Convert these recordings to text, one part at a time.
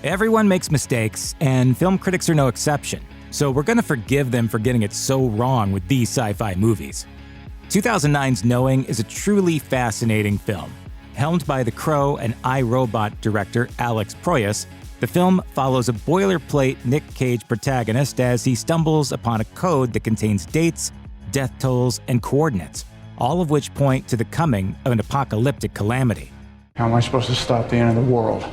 Everyone makes mistakes, and film critics are no exception, so we're gonna forgive them for getting it so wrong with these sci-fi movies. 2009's Knowing is a truly fascinating film. Helmed by The Crow and I, Robot director Alex Proyas, the film follows a boilerplate Nick Cage protagonist as he stumbles upon a code that contains dates, death tolls, and coordinates, all of which point to the coming of an apocalyptic calamity. How am I supposed to stop the end of the world?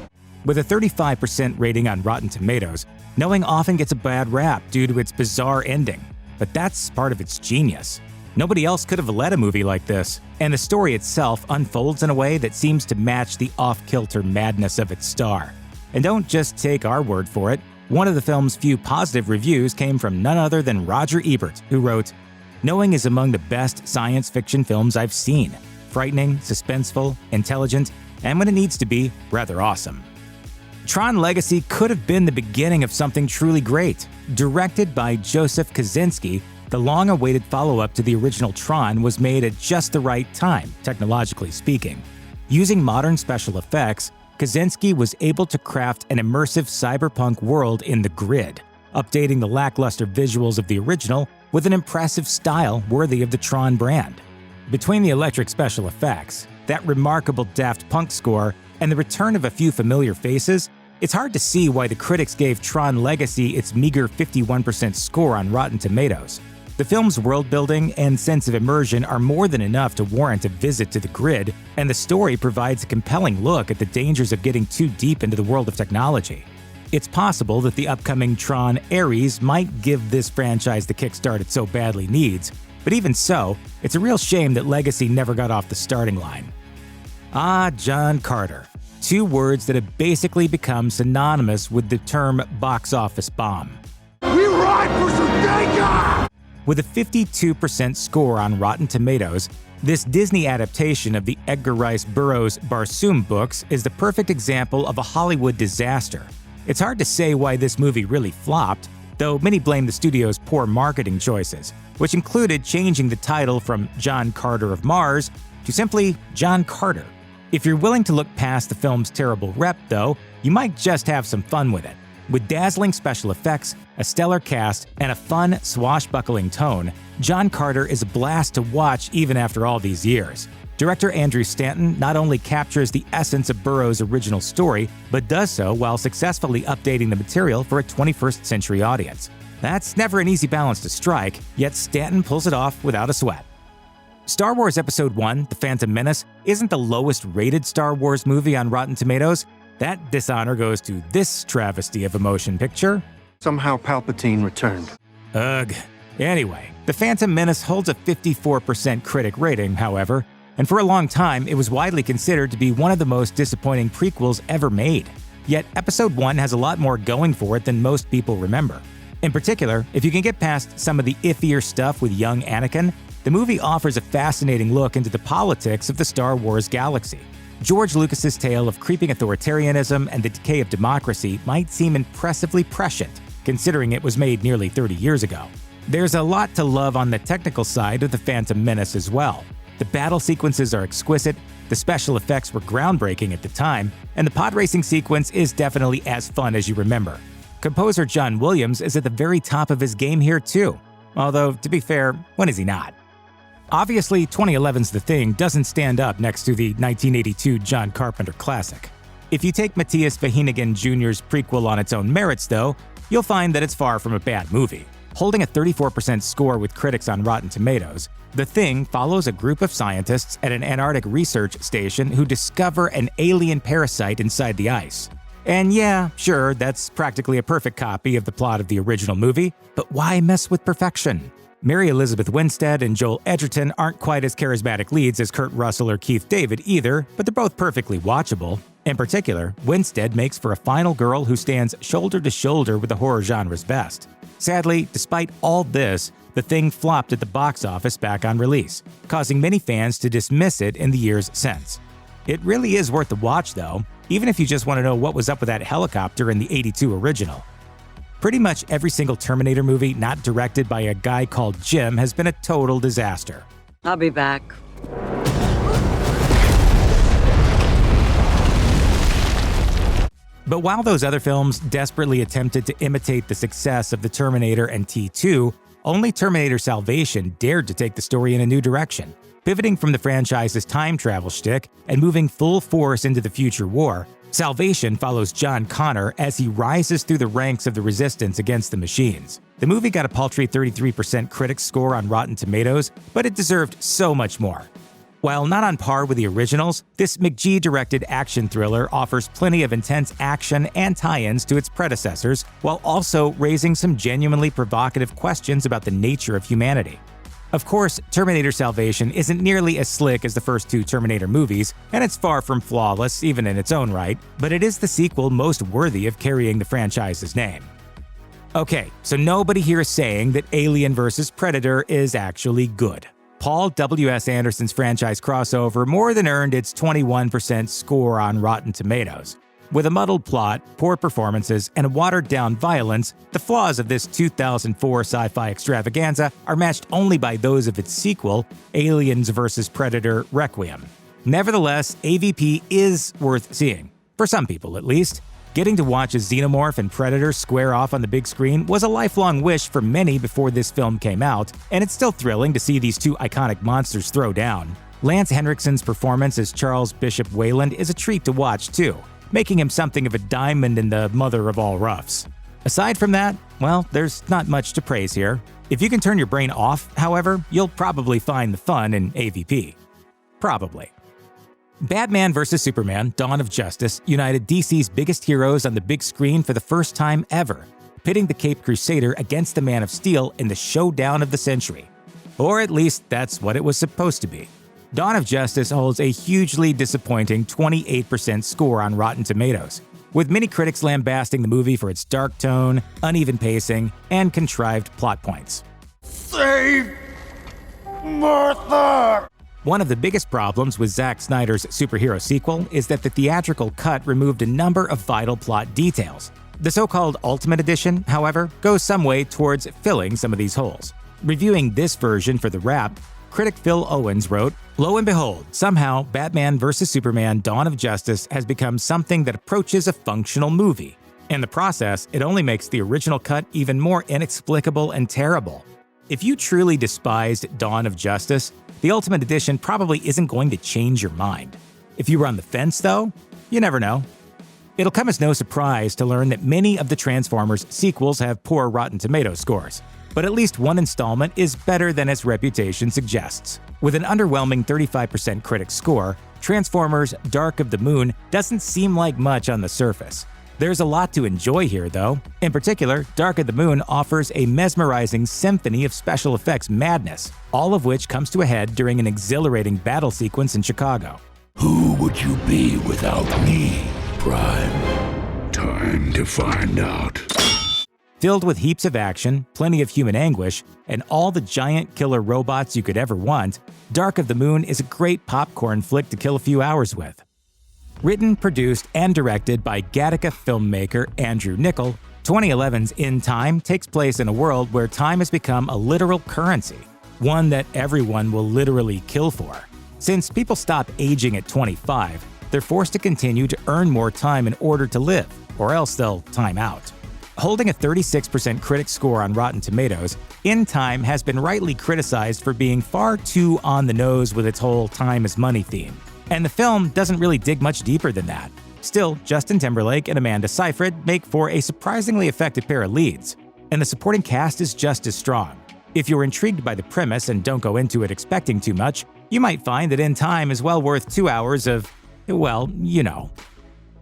With a 35% rating on Rotten Tomatoes, Knowing often gets a bad rap due to its bizarre ending, but that's part of its genius. Nobody else could have led a movie like this, and the story itself unfolds in a way that seems to match the off-kilter madness of its star. And don't just take our word for it. One of the film's few positive reviews came from none other than Roger Ebert, who wrote, "Knowing is among the best science fiction films I've seen. Frightening, suspenseful, intelligent, and when it needs to be, rather awesome." Tron Legacy could have been the beginning of something truly great. Directed by Joseph Kosinski, the long-awaited follow-up to the original Tron was made at just the right time, technologically speaking. Using modern special effects, Kosinski was able to craft an immersive cyberpunk world in the grid, updating the lackluster visuals of the original with an impressive style worthy of the Tron brand. Between the electric special effects, that remarkable Daft Punk score, and the return of a few familiar faces, it's hard to see why the critics gave Tron Legacy its meager 51% score on Rotten Tomatoes. The film's world-building and sense of immersion are more than enough to warrant a visit to the grid, and the story provides a compelling look at the dangers of getting too deep into the world of technology. It's possible that the upcoming Tron Ares might give this franchise the kickstart it so badly needs, but even so, it's a real shame that Legacy never got off the starting line. Ah, John Carter. Two words that have basically become synonymous with the term box office bomb. We ride for some danger! With a 52% score on Rotten Tomatoes, this Disney adaptation of the Edgar Rice Burroughs Barsoom books is the perfect example of a Hollywood disaster. It's hard to say why this movie really flopped, though many blame the studio's poor marketing choices, which included changing the title from John Carter of Mars to simply John Carter. If you're willing to look past the film's terrible rep, though, you might just have some fun with it. With dazzling special effects, a stellar cast, and a fun, swashbuckling tone, John Carter is a blast to watch even after all these years. Director Andrew Stanton not only captures the essence of Burroughs' original story, but does so while successfully updating the material for a 21st century audience. That's never an easy balance to strike, yet Stanton pulls it off without a sweat. Star Wars Episode I: The Phantom Menace isn't the lowest-rated Star Wars movie on Rotten Tomatoes. That dishonor goes to this travesty of a motion picture. Somehow Palpatine returned. Ugh. Anyway, The Phantom Menace holds a 54% critic rating, however, and for a long time it was widely considered to be one of the most disappointing prequels ever made. Yet Episode I has a lot more going for it than most people remember. In particular, if you can get past some of the iffier stuff with young Anakin, the movie offers a fascinating look into the politics of the Star Wars galaxy. George Lucas's tale of creeping authoritarianism and the decay of democracy might seem impressively prescient, considering it was made nearly 30 years ago. There's a lot to love on the technical side of The Phantom Menace as well. The battle sequences are exquisite, the special effects were groundbreaking at the time, and the pod racing sequence is definitely as fun as you remember. Composer John Williams is at the very top of his game here too. Although, to be fair, when is he not? Obviously, 2011's The Thing doesn't stand up next to the 1982 John Carpenter classic. If you take Matthias Vahinegen Jr.'s prequel on its own merits, though, you'll find that it's far from a bad movie. Holding a 34% score with critics on Rotten Tomatoes, The Thing follows a group of scientists at an Antarctic research station who discover an alien parasite inside the ice. And yeah, sure, that's practically a perfect copy of the plot of the original movie, but why mess with perfection? Mary Elizabeth Winstead and Joel Edgerton aren't quite as charismatic leads as Kurt Russell or Keith David either, but they're both perfectly watchable. In particular, Winstead makes for a final girl who stands shoulder to shoulder with the horror genre's best. Sadly, despite all this, The Thing flopped at the box office back on release, causing many fans to dismiss it in the years since. It really is worth the watch though, even if you just want to know what was up with that helicopter in the '82 original. Pretty much every single Terminator movie not directed by a guy called Jim has been a total disaster. I'll be back. But while those other films desperately attempted to imitate the success of the Terminator and T2, only Terminator Salvation dared to take the story in a new direction. Pivoting from the franchise's time travel shtick and moving full force into the future war, Salvation follows John Connor as he rises through the ranks of the resistance against the machines. The movie got a paltry 33% critics score on Rotten Tomatoes, but it deserved so much more. While not on par with the originals, this McG-directed action thriller offers plenty of intense action and tie-ins to its predecessors, while also raising some genuinely provocative questions about the nature of humanity. Of course, Terminator Salvation isn't nearly as slick as the first two Terminator movies, and it's far from flawless even in its own right, but it is the sequel most worthy of carrying the franchise's name. Okay, so nobody here is saying that Alien vs. Predator is actually good. Paul W.S. Anderson's franchise crossover more than earned its 21% score on Rotten Tomatoes. With a muddled plot, poor performances, and a watered-down violence, the flaws of this 2004 sci-fi extravaganza are matched only by those of its sequel, Aliens vs. Predator Requiem. Nevertheless, AVP is worth seeing, for some people at least. Getting to watch a xenomorph and Predator square off on the big screen was a lifelong wish for many before this film came out, and it's still thrilling to see these two iconic monsters throw down. Lance Henriksen's performance as Charles Bishop Wayland is a treat to watch too, making him something of a diamond in the mother of all roughs. Aside from that, well, there's not much to praise here. If you can turn your brain off, however, you'll probably find the fun in AVP. Probably. Batman vs. Superman: Dawn of Justice united DC's biggest heroes on the big screen for the first time ever, pitting the Caped Crusader against the Man of Steel in the showdown of the century. Or at least that's what it was supposed to be. Dawn of Justice holds a hugely disappointing 28% score on Rotten Tomatoes, with many critics lambasting the movie for its dark tone, uneven pacing, and contrived plot points. Save Martha! One of the biggest problems with Zack Snyder's superhero sequel is that the theatrical cut removed a number of vital plot details. The so-called Ultimate Edition, however, goes some way towards filling some of these holes. Reviewing this version for The Wrap, critic Phil Owens wrote, "Lo and behold, somehow Batman vs. Superman: Dawn of Justice has become something that approaches a functional movie. In the process, it only makes the original cut even more inexplicable and terrible." If you truly despised Dawn of Justice, the Ultimate Edition probably isn't going to change your mind. If you were on the fence, though, you never know. It'll come as no surprise to learn that many of the Transformers sequels have poor Rotten Tomatoes scores, but at least one installment is better than its reputation suggests. With an underwhelming 35% critic score, Transformers: Dark of the Moon doesn't seem like much on the surface. There's a lot to enjoy here, though. In particular, Dark of the Moon offers a mesmerizing symphony of special effects madness, all of which comes to a head during an exhilarating battle sequence in Chicago. Who would you be without me, Prime? Time to find out. Filled with heaps of action, plenty of human anguish, and all the giant killer robots you could ever want, Dark of the Moon is a great popcorn flick to kill a few hours with. Written, produced, and directed by Gattaca filmmaker Andrew Niccol, 2011's In Time takes place in a world where time has become a literal currency, one that everyone will literally kill for. Since people stop aging at 25, they're forced to continue to earn more time in order to live, or else they'll time out. Holding a 36% critic score on Rotten Tomatoes, In Time has been rightly criticized for being far too on the nose with its whole time is money theme. And the film doesn't really dig much deeper than that. Still, Justin Timberlake and Amanda Seyfried make for a surprisingly effective pair of leads, and the supporting cast is just as strong. If you're intrigued by the premise and don't go into it expecting too much, you might find that In Time is well worth 2 hours of, well, you know.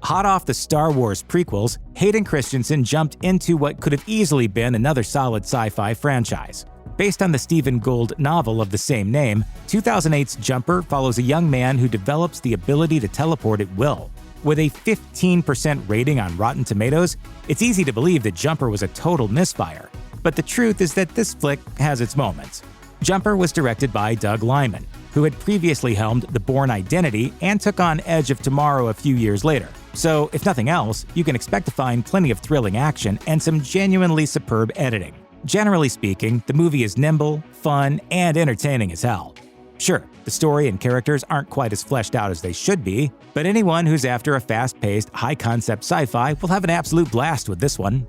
Hot off the Star Wars prequels, Hayden Christensen jumped into what could have easily been another solid sci-fi franchise. Based on the Stephen Gould novel of the same name, 2008's Jumper follows a young man who develops the ability to teleport at will. With a 15% rating on Rotten Tomatoes, it's easy to believe that Jumper was a total misfire. But the truth is that this flick has its moments. Jumper was directed by Doug Liman, who had previously helmed The Bourne Identity and took on Edge of Tomorrow a few years later. So, if nothing else, you can expect to find plenty of thrilling action and some genuinely superb editing. Generally speaking, the movie is nimble, fun, and entertaining as hell. Sure, the story and characters aren't quite as fleshed out as they should be, but anyone who's after a fast-paced, high-concept sci-fi will have an absolute blast with this one.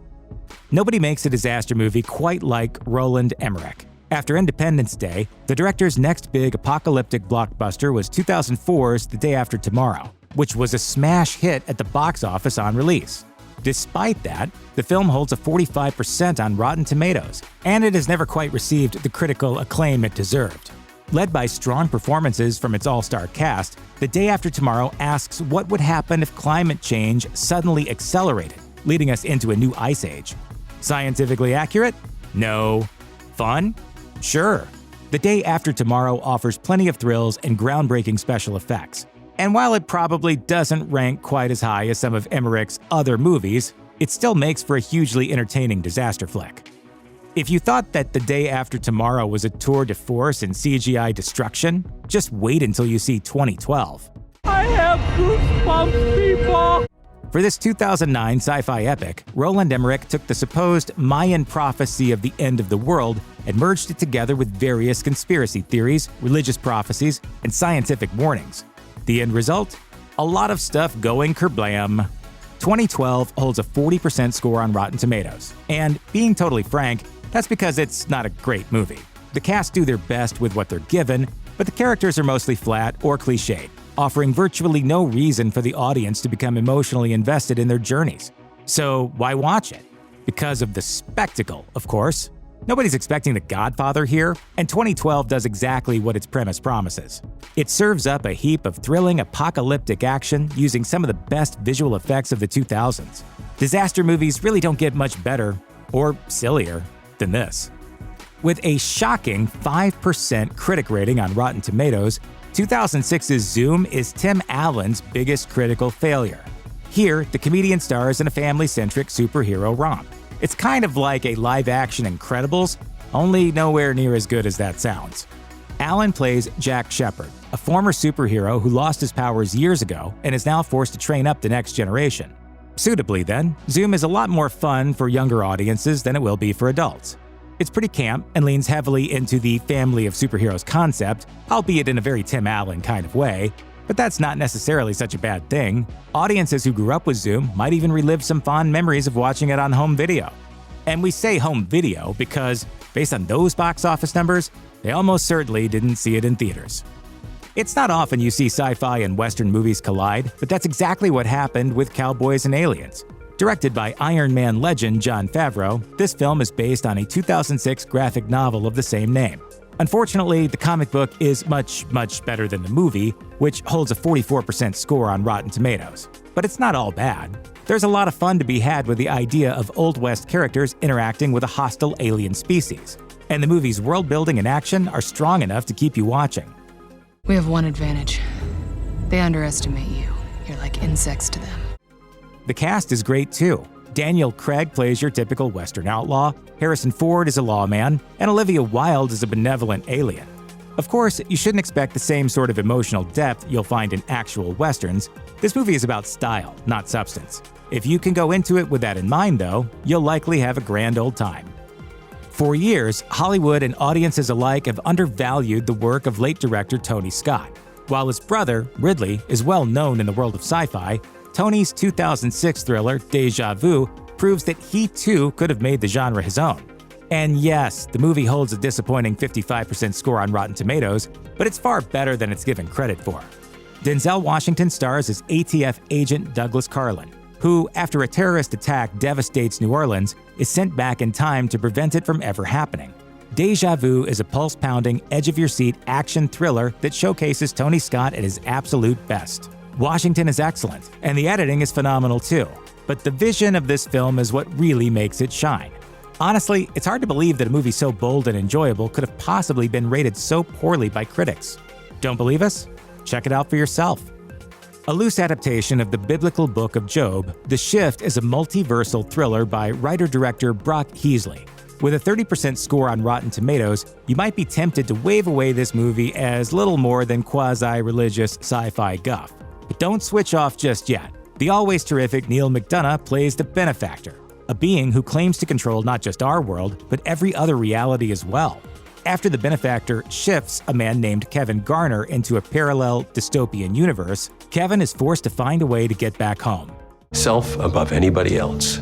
Nobody makes a disaster movie quite like Roland Emmerich. After Independence Day, the director's next big apocalyptic blockbuster was 2004's The Day After Tomorrow, which was a smash hit at the box office on release. Despite that, the film holds a 45% on Rotten Tomatoes, and it has never quite received the critical acclaim it deserved. Led by strong performances from its all-star cast, The Day After Tomorrow asks what would happen if climate change suddenly accelerated, leading us into a new ice age. Scientifically accurate? No. Fun? Sure. The Day After Tomorrow offers plenty of thrills and groundbreaking special effects. And while it probably doesn't rank quite as high as some of Emmerich's other movies, it still makes for a hugely entertaining disaster flick. If you thought that The Day After Tomorrow was a tour de force in CGI destruction, just wait until you see 2012. I have goosebumps, people! For this 2009 sci-fi epic, Roland Emmerich took the supposed Mayan prophecy of the end of the world and merged it together with various conspiracy theories, religious prophecies, and scientific warnings. The end result? A lot of stuff going kerblam. 2012 holds a 40% score on Rotten Tomatoes. And being totally frank, that's because it's not a great movie. The cast do their best with what they're given, but the characters are mostly flat or cliched, offering virtually no reason for the audience to become emotionally invested in their journeys. So why watch it? Because of the spectacle, of course. Nobody's expecting The Godfather here, and 2012 does exactly what its premise promises. It serves up a heap of thrilling apocalyptic action using some of the best visual effects of the 2000s. Disaster movies really don't get much better, or sillier, than this. With a shocking 5% critic rating on Rotten Tomatoes, 2006's Zoom is Tim Allen's biggest critical failure. Here, the comedian stars in a family-centric superhero romp. It's kind of like a live-action Incredibles, only nowhere near as good as that sounds. Allen plays Jack Shephard, a former superhero who lost his powers years ago and is now forced to train up the next generation. Suitably then, Zoom is a lot more fun for younger audiences than it will be for adults. It's pretty camp and leans heavily into the family of superheroes concept, albeit in a very Tim Allen kind of way, but that's not necessarily such a bad thing. Audiences who grew up with Zoom might even relive some fond memories of watching it on home video. And we say home video because, based on those box office numbers, they almost certainly didn't see it in theaters. It's not often you see sci-fi and Western movies collide, but that's exactly what happened with Cowboys and Aliens. Directed by Iron Man legend Jon Favreau, this film is based on a 2006 graphic novel of the same name. Unfortunately, the comic book is much better than the movie, which holds a 44% score on Rotten Tomatoes. But it's not all bad. There's a lot of fun to be had with the idea of Old West characters interacting with a hostile alien species. And the movie's world building and action are strong enough to keep you watching. We have one advantage. They underestimate you. You're like insects to them. The cast is great too. Daniel Craig plays your typical Western outlaw, Harrison Ford is a lawman, and Olivia Wilde is a benevolent alien. Of course, you shouldn't expect the same sort of emotional depth you'll find in actual Westerns. This movie is about style, not substance. If you can go into it with that in mind though, you'll likely have a grand old time. For years, Hollywood and audiences alike have undervalued the work of late director Tony Scott. While his brother, Ridley, is well known in the world of sci-fi, Tony's 2006 thriller, Déjà Vu, proves that he too could have made the genre his own. And yes, the movie holds a disappointing 55% score on Rotten Tomatoes, but it's far better than it's given credit for. Denzel Washington stars as ATF agent Douglas Carlin, who, after a terrorist attack devastates New Orleans, is sent back in time to prevent it from ever happening. Déjà Vu is a pulse-pounding, edge-of-your-seat action thriller that showcases Tony Scott at his absolute best. Washington is excellent, and the editing is phenomenal too, but the vision of this film is what really makes it shine. Honestly, it's hard to believe that a movie so bold and enjoyable could have possibly been rated so poorly by critics. Don't believe us? Check it out for yourself. A loose adaptation of the biblical book of Job, The Shift is a multiversal thriller by writer-director Brock Heasley. With a 30% score on Rotten Tomatoes, you might be tempted to wave away this movie as little more than quasi-religious sci-fi guff. But don't switch off just yet. The always terrific Neil McDonough plays the benefactor, a being who claims to control not just our world, but every other reality as well. After the benefactor shifts a man named Kevin Garner into a parallel dystopian universe, Kevin is forced to find a way to get back home. Self above anybody else.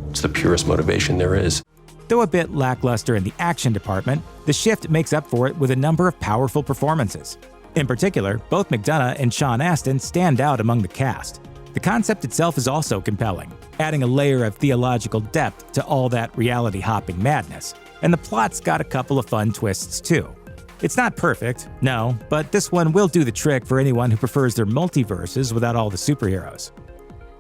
It's the purest motivation there is. Though a bit lackluster in the action department, The Shift makes up for it with a number of powerful performances. In particular, both McDonough and Sean Astin stand out among the cast. The concept itself is also compelling, adding a layer of theological depth to all that reality-hopping madness, and the plot's got a couple of fun twists too. It's not perfect, no, but this one will do the trick for anyone who prefers their multiverses without all the superheroes.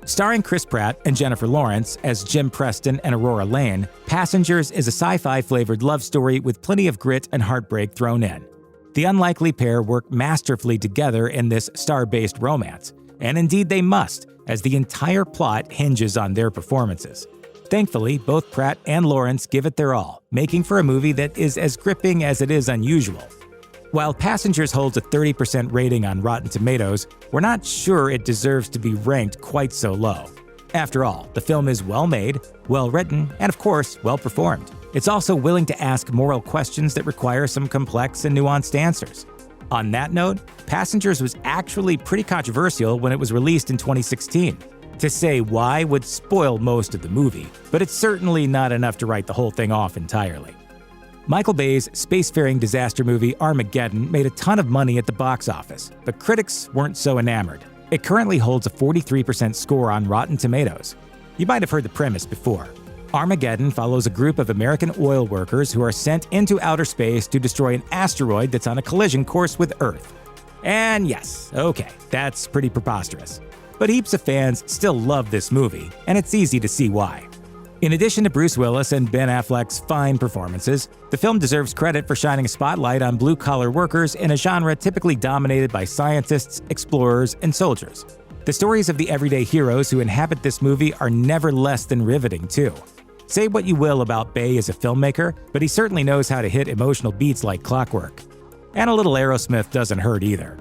Starring Chris Pratt and Jennifer Lawrence as Jim Preston and Aurora Lane, Passengers is a sci-fi flavored love story with plenty of grit and heartbreak thrown in. The unlikely pair work masterfully together in this star-based romance, and indeed they must, as the entire plot hinges on their performances. Thankfully, both Pratt and Lawrence give it their all, making for a movie that is as gripping as it is unusual. While Passengers holds a 30% rating on Rotten Tomatoes, we're not sure it deserves to be ranked quite so low. After all, the film is well-made, well-written, and of course, well-performed. It's also willing to ask moral questions that require some complex and nuanced answers. On that note, Passengers was actually pretty controversial when it was released in 2016. To say why would spoil most of the movie, but it's certainly not enough to write the whole thing off entirely. Michael Bay's spacefaring disaster movie Armageddon made a ton of money at the box office, but critics weren't so enamored. It currently holds a 43% score on Rotten Tomatoes. You might have heard the premise before. Armageddon follows a group of American oil workers who are sent into outer space to destroy an asteroid that's on a collision course with Earth. And yes, okay, that's pretty preposterous. But heaps of fans still love this movie, and it's easy to see why. In addition to Bruce Willis and Ben Affleck's fine performances, the film deserves credit for shining a spotlight on blue-collar workers in a genre typically dominated by scientists, explorers, and soldiers. The stories of the everyday heroes who inhabit this movie are never less than riveting, too. Say what you will about Bay as a filmmaker, but he certainly knows how to hit emotional beats like clockwork. And a little Aerosmith doesn't hurt either.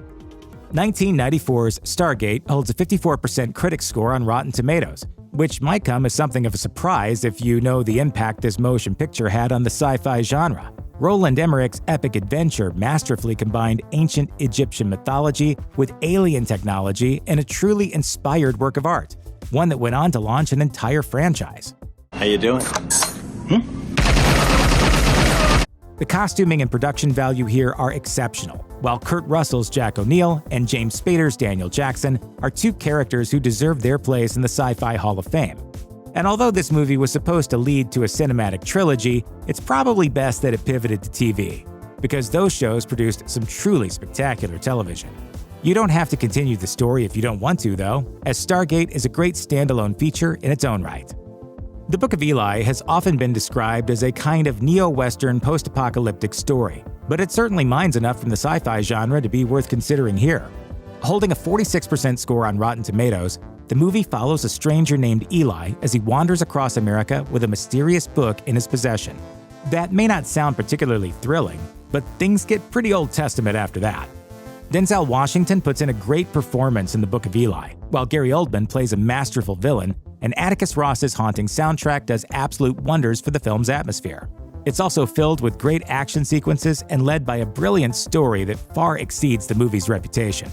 1994's Stargate holds a 54% critic score on Rotten Tomatoes, which might come as something of a surprise if you know the impact this motion picture had on the sci-fi genre. Roland Emmerich's epic adventure masterfully combined ancient Egyptian mythology with alien technology in a truly inspired work of art, one that went on to launch an entire franchise. How you doing? The costuming and production value here are exceptional, while Kurt Russell's Jack O'Neill and James Spader's Daniel Jackson are two characters who deserve their place in the Sci-Fi Hall of Fame. And although this movie was supposed to lead to a cinematic trilogy, it's probably best that it pivoted to TV, because those shows produced some truly spectacular television. You don't have to continue the story if you don't want to, though, as Stargate is a great standalone feature in its own right. The Book of Eli has often been described as a kind of neo-Western post-apocalyptic story, but it certainly mines enough from the sci-fi genre to be worth considering here. Holding a 46% score on Rotten Tomatoes, the movie follows a stranger named Eli as he wanders across America with a mysterious book in his possession. That may not sound particularly thrilling, but things get pretty Old Testament after that. Denzel Washington puts in a great performance in The Book of Eli, while Gary Oldman plays a masterful villain, and Atticus Ross's haunting soundtrack does absolute wonders for the film's atmosphere. It's also filled with great action sequences and led by a brilliant story that far exceeds the movie's reputation.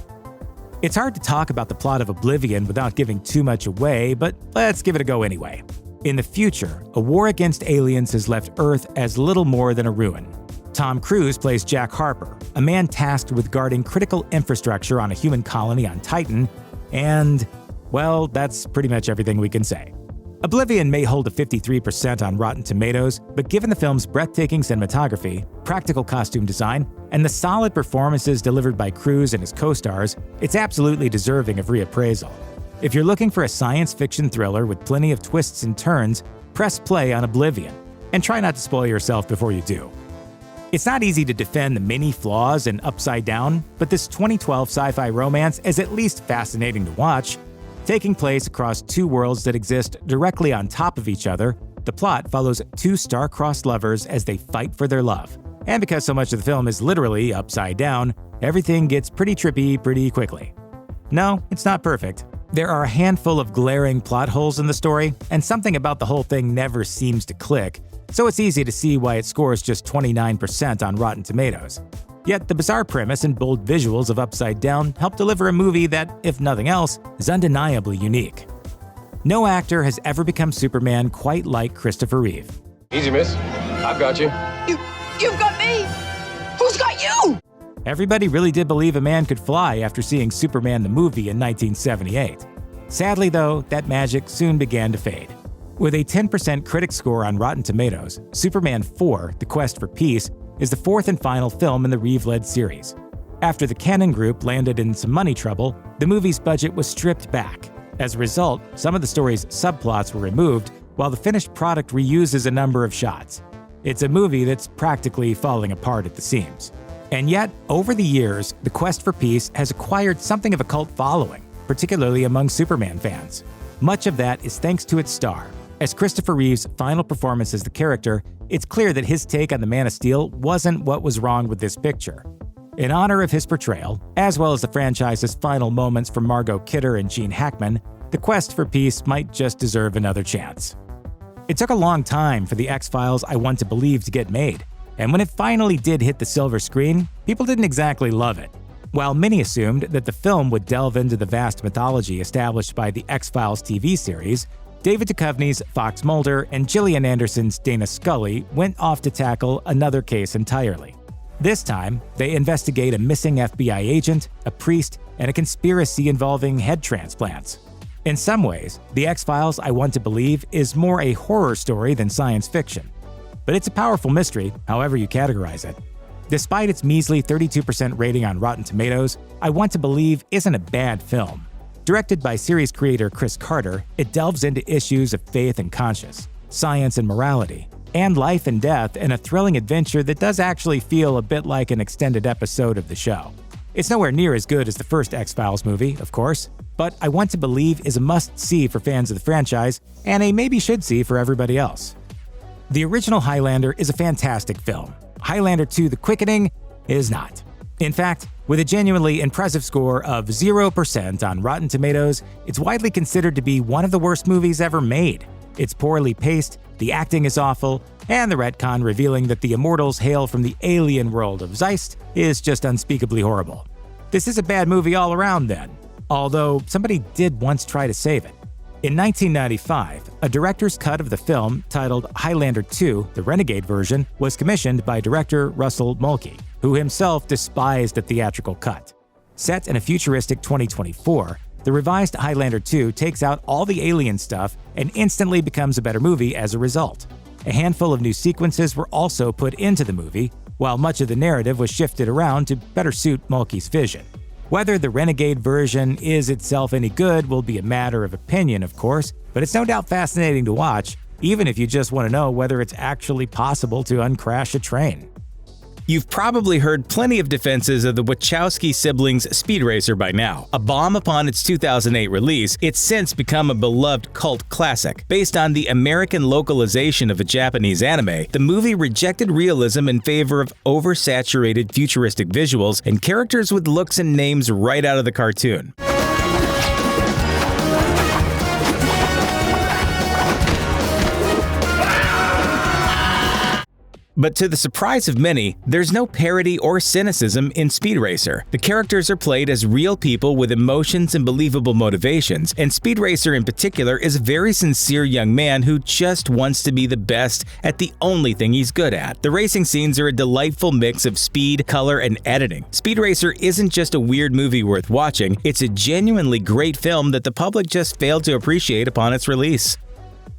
It's hard to talk about the plot of Oblivion without giving too much away, but let's give it a go anyway. In the future, a war against aliens has left Earth as little more than a ruin. Tom Cruise plays Jack Harper, a man tasked with guarding critical infrastructure on a human colony on Titan, and, well, that's pretty much everything we can say. Oblivion may hold a 53% on Rotten Tomatoes, but given the film's breathtaking cinematography, practical costume design, and the solid performances delivered by Cruise and his co-stars, it's absolutely deserving of reappraisal. If you're looking for a science fiction thriller with plenty of twists and turns, press play on Oblivion, and try not to spoil yourself before you do. It's not easy to defend the many flaws and Upside Down, but this 2012 sci-fi romance is at least fascinating to watch. Taking place across two worlds that exist directly on top of each other, the plot follows two star-crossed lovers as they fight for their love. And because so much of the film is literally upside down, everything gets pretty trippy pretty quickly. No, it's not perfect, There are a handful of glaring plot holes in the story, and something about the whole thing never seems to click, so it's easy to see why it scores just 29% on Rotten Tomatoes. Yet the bizarre premise and bold visuals of Upside Down help deliver a movie that, if nothing else, is undeniably unique. No actor has ever become Superman quite like Christopher Reeve. Easy, miss. I've got you. You've got me! Who's got you? Everybody really did believe a man could fly after seeing Superman the movie in 1978. Sadly, though, that magic soon began to fade. With a 10% critic score on Rotten Tomatoes, Superman 4: The Quest for Peace is the fourth and final film in the Reeve-led series. After the Cannon Group landed in some money trouble, the movie's budget was stripped back. As a result, some of the story's subplots were removed, while the finished product reuses a number of shots. It's a movie that's practically falling apart at the seams. And yet, over the years, The Quest for Peace has acquired something of a cult following, particularly among Superman fans. Much of that is thanks to its star. As Christopher Reeve's final performance as the character, it's clear that his take on the Man of Steel wasn't what was wrong with this picture. In honor of his portrayal, as well as the franchise's final moments from Margot Kidder and Gene Hackman, The Quest for Peace might just deserve another chance. It took a long time for the X-Files I Want to Believe to get made, and when it finally did hit the silver screen, people didn't exactly love it. While many assumed that the film would delve into the vast mythology established by the X-Files TV series, David Duchovny's Fox Mulder and Gillian Anderson's Dana Scully went off to tackle another case entirely. This time, they investigate a missing FBI agent, a priest, and a conspiracy involving head transplants. In some ways, The X-Files I Want to Believe is more a horror story than science fiction. But it's a powerful mystery, however you categorize it. Despite its measly 32% rating on Rotten Tomatoes, I Want to Believe isn't a bad film. Directed by series creator Chris Carter, it delves into issues of faith and conscience, science and morality, and life and death in a thrilling adventure that does actually feel a bit like an extended episode of the show. It's nowhere near as good as the first X-Files movie, of course, but I Want to Believe is a must-see for fans of the franchise and a maybe-should-see for everybody else. The original Highlander is a fantastic film. Highlander II: The Quickening is not. In fact, with a genuinely impressive score of 0% on Rotten Tomatoes, it's widely considered to be one of the worst movies ever made. It's poorly paced, the acting is awful, and the retcon revealing that the immortals hail from the alien world of Zeist is just unspeakably horrible. This is a bad movie all around then, although somebody did once try to save it. In 1995, a director's cut of the film, titled Highlander II: The Renegade Version, was commissioned by director Russell Mulcahy, who himself despised the theatrical cut. Set in a futuristic 2024, the revised Highlander II takes out all the alien stuff and instantly becomes a better movie as a result. A handful of new sequences were also put into the movie, while much of the narrative was shifted around to better suit Mulcahy's vision. Whether the Renegade version is itself any good will be a matter of opinion, of course, but it's no doubt fascinating to watch, even if you just want to know whether it's actually possible to uncrash a train. You've probably heard plenty of defenses of the Wachowski siblings' Speed Racer by now. A bomb upon its 2008 release, it's since become a beloved cult classic. Based on the American localization of a Japanese anime, the movie rejected realism in favor of oversaturated futuristic visuals and characters with looks and names right out of the cartoon. But to the surprise of many, there's no parody or cynicism in Speed Racer. The characters are played as real people with emotions and believable motivations, and Speed Racer in particular is a very sincere young man who just wants to be the best at the only thing he's good at. The racing scenes are a delightful mix of speed, color, and editing. Speed Racer isn't just a weird movie worth watching, it's a genuinely great film that the public just failed to appreciate upon its release.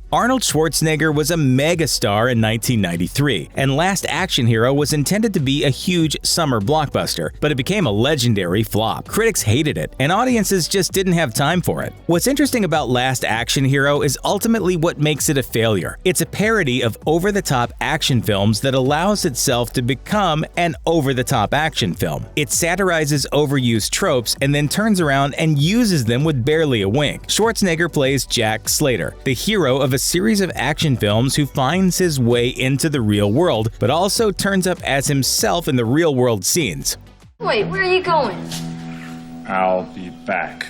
Arnold Schwarzenegger was a megastar in 1993, and Last Action Hero was intended to be a huge summer blockbuster, but it became a legendary flop. Critics hated it, and audiences just didn't have time for it. What's interesting about Last Action Hero is ultimately what makes it a failure. It's a parody of over-the-top action films that allows itself to become an over-the-top action film. It satirizes overused tropes and then turns around and uses them with barely a wink. Schwarzenegger plays Jack Slater, the hero of a series of action films who finds his way into the real world, but also turns up as himself in the real-world scenes. Wait, where are you going? I'll be back.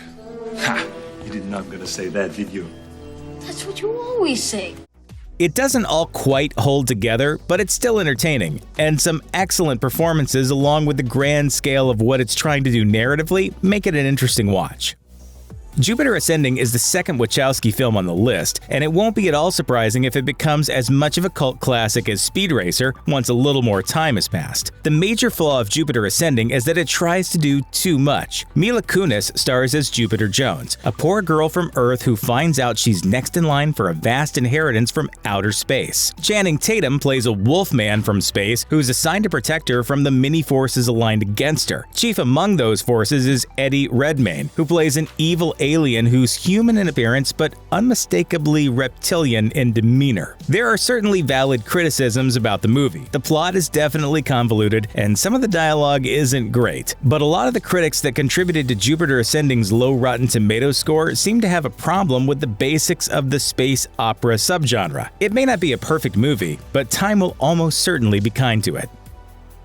Ha! You did not gonna say that, did you? That's what you always say. It doesn't all quite hold together, but it's still entertaining, and some excellent performances along with the grand scale of what it's trying to do narratively make it an interesting watch. Jupiter Ascending is the second Wachowski film on the list, and it won't be at all surprising if it becomes as much of a cult classic as Speed Racer once a little more time has passed. The major flaw of Jupiter Ascending is that it tries to do too much. Mila Kunis stars as Jupiter Jones, a poor girl from Earth who finds out she's next in line for a vast inheritance from outer space. Channing Tatum plays a wolfman from space who's assigned to protect her from the many forces aligned against her. Chief among those forces is Eddie Redmayne, who plays an evil alien who's human in appearance but unmistakably reptilian in demeanor. There are certainly valid criticisms about the movie. The plot is definitely convoluted, and some of the dialogue isn't great. But a lot of the critics that contributed to Jupiter Ascending's low Rotten Tomatoes score seem to have a problem with the basics of the space opera subgenre. It may not be a perfect movie, but time will almost certainly be kind to it.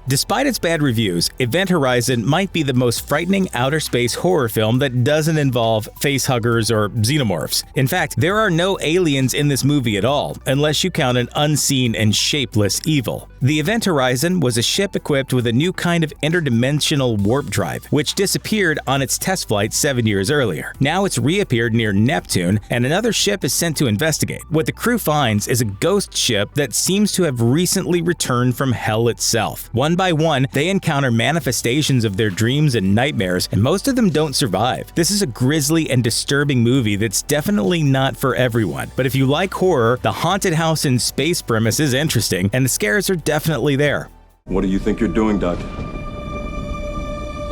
Despite its bad reviews, Event Horizon might be the most frightening outer space horror film that doesn't involve facehuggers or xenomorphs. In fact, there are no aliens in this movie at all, unless you count an unseen and shapeless evil. The Event Horizon was a ship equipped with a new kind of interdimensional warp drive, which disappeared on its test flight 7 years earlier. Now it's reappeared near Neptune, and another ship is sent to investigate. What the crew finds is a ghost ship that seems to have recently returned from hell itself. One by one, they encounter manifestations of their dreams and nightmares, and most of them don't survive. This is a grisly and disturbing movie that's definitely not for everyone. But if you like horror, the haunted house in space premise is interesting, and the scares are definitely there. What do you think you're doing, Doc?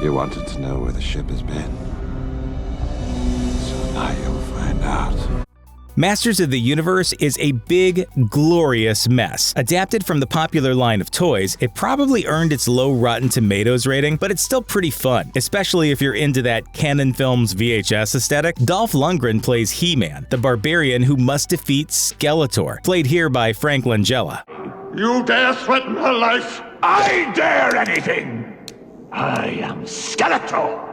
You wanted to know where the ship has been. So now you'll find out. Masters of the Universe is a big, glorious mess. Adapted from the popular line of toys, it probably earned its low Rotten Tomatoes rating, but it's still pretty fun, especially if you're into that Canon Films VHS aesthetic. Dolph Lundgren plays He-Man, the barbarian who must defeat Skeletor, played here by Frank Langella. You dare threaten her life? I dare anything! I am Skeletor!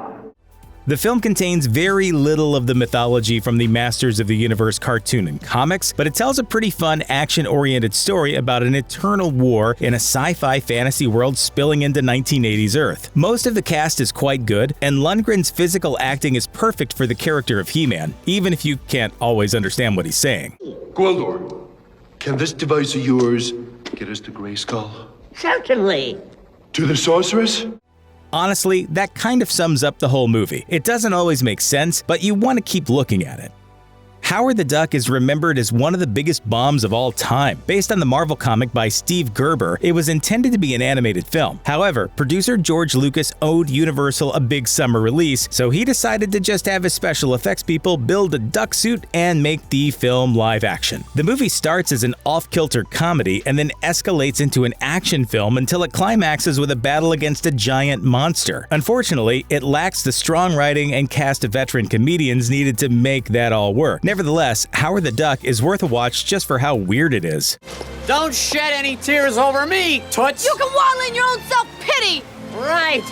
The film contains very little of the mythology from the Masters of the Universe cartoon and comics, but it tells a pretty fun, action-oriented story about an eternal war in a sci-fi fantasy world spilling into 1980s Earth. Most of the cast is quite good, and Lundgren's physical acting is perfect for the character of He-Man, even if you can't always understand what he's saying. Gwildor, can this device of yours get us to Grayskull? Certainly. To the sorceress? Honestly, that kind of sums up the whole movie. It doesn't always make sense, but you want to keep looking at it. Howard the Duck is remembered as one of the biggest bombs of all time. Based on the Marvel comic by Steve Gerber, it was intended to be an animated film. However, producer George Lucas owed Universal a big summer release, so he decided to just have his special effects people build a duck suit and make the film live action. The movie starts as an off-kilter comedy and then escalates into an action film until it climaxes with a battle against a giant monster. Unfortunately, it lacks the strong writing and cast of veteran comedians needed to make that all work. Nevertheless, Howard the Duck is worth a watch just for how weird it is. Don't shed any tears over me, Toots! You can wallow in your own self-pity! Right!